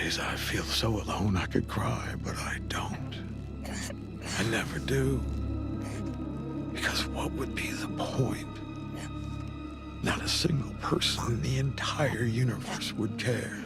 days I feel so alone I could cry, but I don't. I never do. Because what would be the point? Not a single person in the entire universe would care.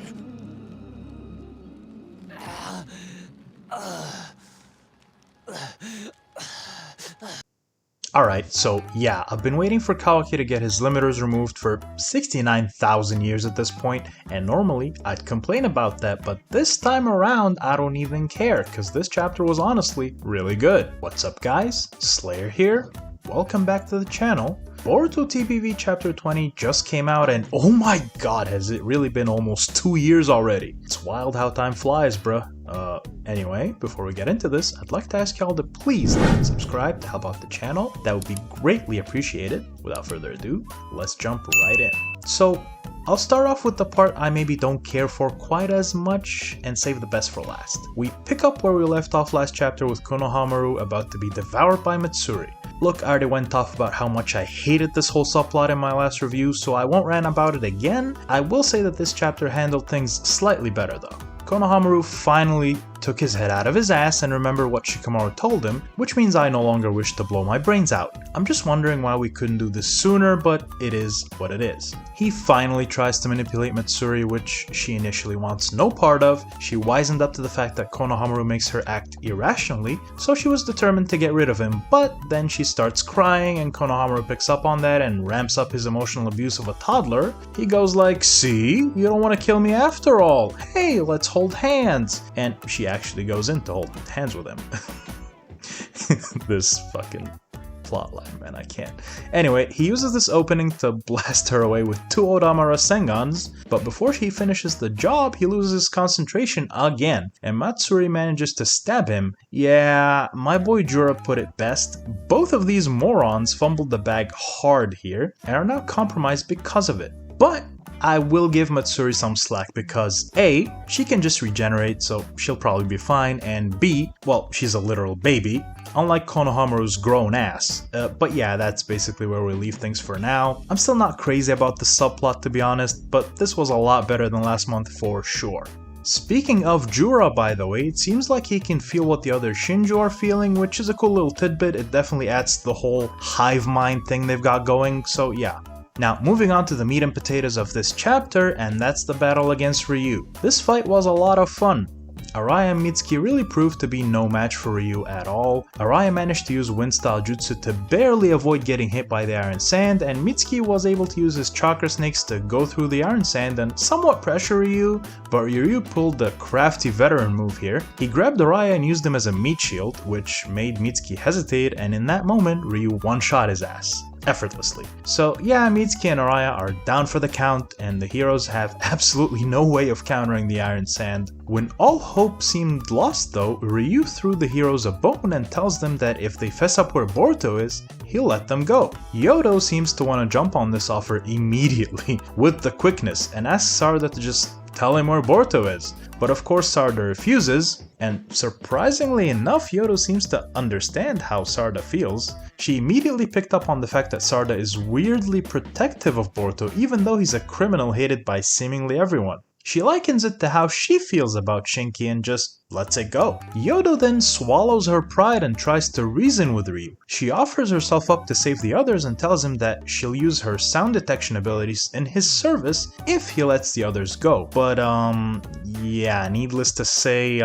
Alright, so yeah, I've been waiting for Kawaki to get his limiters removed for 69,000 years at this point, and normally I'd complain about that, but this time around I don't even care, cause this chapter was honestly really good. What's up guys, Slayer here, welcome back to the channel. Boruto TBV chapter 20 just came out and oh my god, has it really been almost 2 years already. It's wild how time flies, bruh. Anyway, before we get into this, I'd like to ask y'all to please like and subscribe to help out the channel. That would be greatly appreciated. Without further ado, let's jump right in. So, I'll start off with the part I maybe don't care for quite as much and save the best for last. We pick up where we left off last chapter with Konohamaru about to be devoured by Matsuri. Look, I already went off about how much I hated this whole subplot in my last review, so I won't rant about it again. I will say that this chapter handled things slightly better though. Konohamaru finally took his head out of his ass and remembered what Shikamaru told him, which means I no longer wish to blow my brains out. I'm just wondering why we couldn't do this sooner, but it is what it is. He finally tries to manipulate Matsuri, which she initially wants no part of. She wisened up to the fact that Konohamaru makes her act irrationally, so she was determined to get rid of him, but then she starts crying and Konohamaru picks up on that and ramps up his emotional abuse of a toddler. He goes like, "See, you don't want to kill me after all. Hey, let's hold hands." And she actually goes in to hold hands with him. This fucking plotline, man, I can't. Anyway, he uses this opening to blast her away with 2 Odama Rasengans, but before he finishes the job, he loses his concentration again, and Matsuri manages to stab him. Yeah, my boy Jura put it best. Both of these morons fumbled the bag hard here, and are now compromised because of it. But I will give Matsuri some slack because A, she can just regenerate, so she'll probably be fine, and B, well, she's a literal baby, unlike Konohamaru's grown ass. But yeah, that's basically where we leave things for now. I'm still not crazy about the subplot to be honest, but this was a lot better than last month for sure. Speaking of Jura, by the way, it seems like he can feel what the other Shinju are feeling, which is a cool little tidbit. It definitely adds to the whole hive mind thing they've got going, so yeah. Now, moving on to the meat and potatoes of this chapter, and that's the battle against Ryu. This fight was a lot of fun. Araya and Mitsuki really proved to be no match for Ryu at all. Araya managed to use wind style jutsu to barely avoid getting hit by the iron sand, and Mitsuki was able to use his chakra snakes to go through the iron sand and somewhat pressure Ryu, but Ryu pulled the crafty veteran move here. He grabbed Araya and used him as a meat shield, which made Mitsuki hesitate, and in that moment, Ryu one-shot his ass effortlessly. So yeah, Mitsuki and Araya are down for the count, and the heroes have absolutely no way of countering the iron sand. When all hope seemed lost though, Ryu threw the heroes a bone and tells them that if they fess up where Boruto is, he'll let them go. Yodo seems to want to jump on this offer immediately with the quickness and asks Sarada to just tell him where Boruto is. But of course Sarada refuses, and surprisingly enough, Yodo seems to understand how Sarada feels. She immediately picked up on the fact that Sarada is weirdly protective of Boruto even though he's a criminal hated by seemingly everyone. She likens it to how she feels about Shinki and just lets it go. Yodo then swallows her pride and tries to reason with Ryu. She offers herself up to save the others and tells him that she'll use her sound detection abilities in his service if he lets the others go. But yeah, needless to say,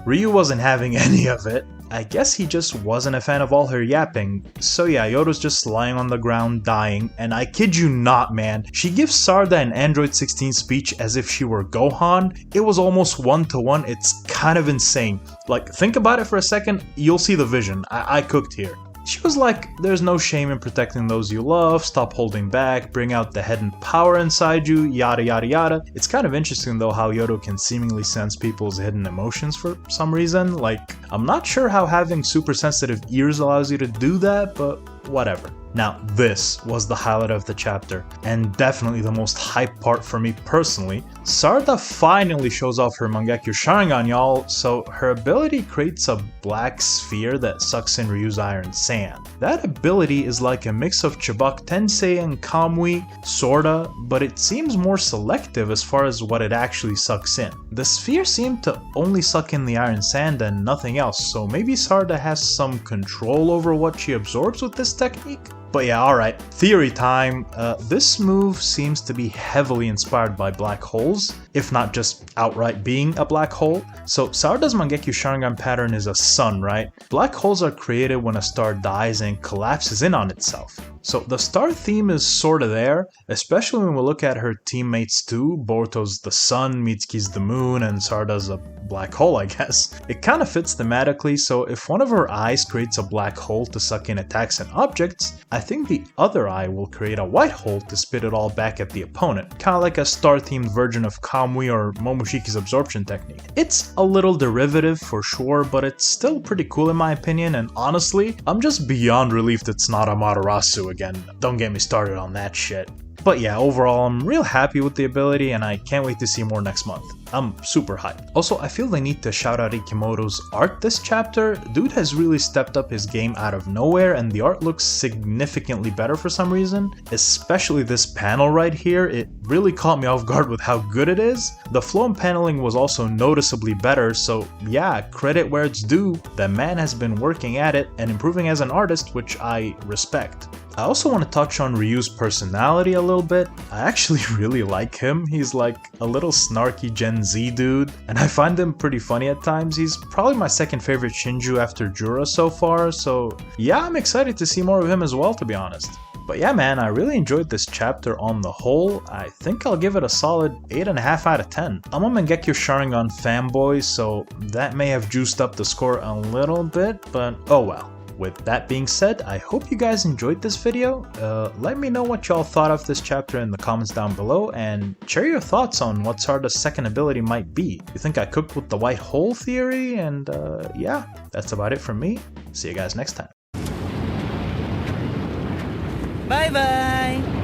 Ryu wasn't having any of it. I guess he just wasn't a fan of all her yapping. So yeah, Yodo's just lying on the ground dying, and I kid you not, man, she gives Sarada an Android 16 speech as if she were Gohan. It was almost 1-to-1, it's kind of insane. Like, think about it for a second, you'll see the vision. I cooked here. She was like, there's no shame in protecting those you love, stop holding back, bring out the hidden power inside you, yada yada yada. It's kind of interesting though how Yodo can seemingly sense people's hidden emotions for some reason. Like, I'm not sure how having super sensitive ears allows you to do that, but whatever. Now this was the highlight of the chapter, and definitely the most hype part for me personally. Sarada finally shows off her Mangekyo Sharingan, y'all, so her ability creates a black sphere that sucks in Ryu's iron sand. That ability is like a mix of Chibuk Tensei and Kamui, sorta, but it seems more selective as far as what it actually sucks in. The sphere seemed to only suck in the iron sand and nothing else, so maybe Sarada has some control over what she absorbs with this technique? But yeah, alright, theory time. This move seems to be heavily inspired by black holes, if not just outright being a black hole. So Sarada's Mangekyo Sharingan pattern is a sun, right? Black holes are created when a star dies and collapses in on itself. So the star theme is sorta there, especially when we look at her teammates too. Boruto's the sun, Mitsuki's the moon, and Sarada's a black hole, I guess. It kinda fits thematically, so if one of her eyes creates a black hole to suck in attacks and objects, I think the other eye will create a white hole to spit it all back at the opponent, kinda like a star-themed version of Kamui or Momoshiki's absorption technique. It's a little derivative for sure, but it's still pretty cool in my opinion, and honestly, I'm just beyond relieved it's not Amaterasu again. Don't get me started on that shit. But yeah, overall, I'm real happy with the ability and I can't wait to see more next month. I'm super hyped. Also, I feel the need to shout out Ikimoto's art this chapter. Dude has really stepped up his game out of nowhere and the art looks significantly better for some reason. Especially this panel right here, it really caught me off guard with how good it is. The flow and paneling was also noticeably better, so yeah, credit where it's due. The man has been working at it and improving as an artist, which I respect. I also want to touch on Ryu's personality a little bit. I actually really like him. He's like a little snarky Gen Z dude, and I find him pretty funny at times. He's probably my second favorite Shinju after Jura so far, so yeah, I'm excited to see more of him as well, to be honest. But yeah, man, I really enjoyed this chapter on the whole. I think I'll give it a solid 8.5 out of 10. I'm a Mangekyo Sharingan fanboy, so that may have juiced up the score a little bit, but oh well. With that being said, I hope you guys enjoyed this video. Let me know what y'all thought of this chapter in the comments down below, and share your thoughts on what Sarada's second ability might be. You think I cooked with the white hole theory? And yeah, that's about it from me. See you guys next time. Bye bye!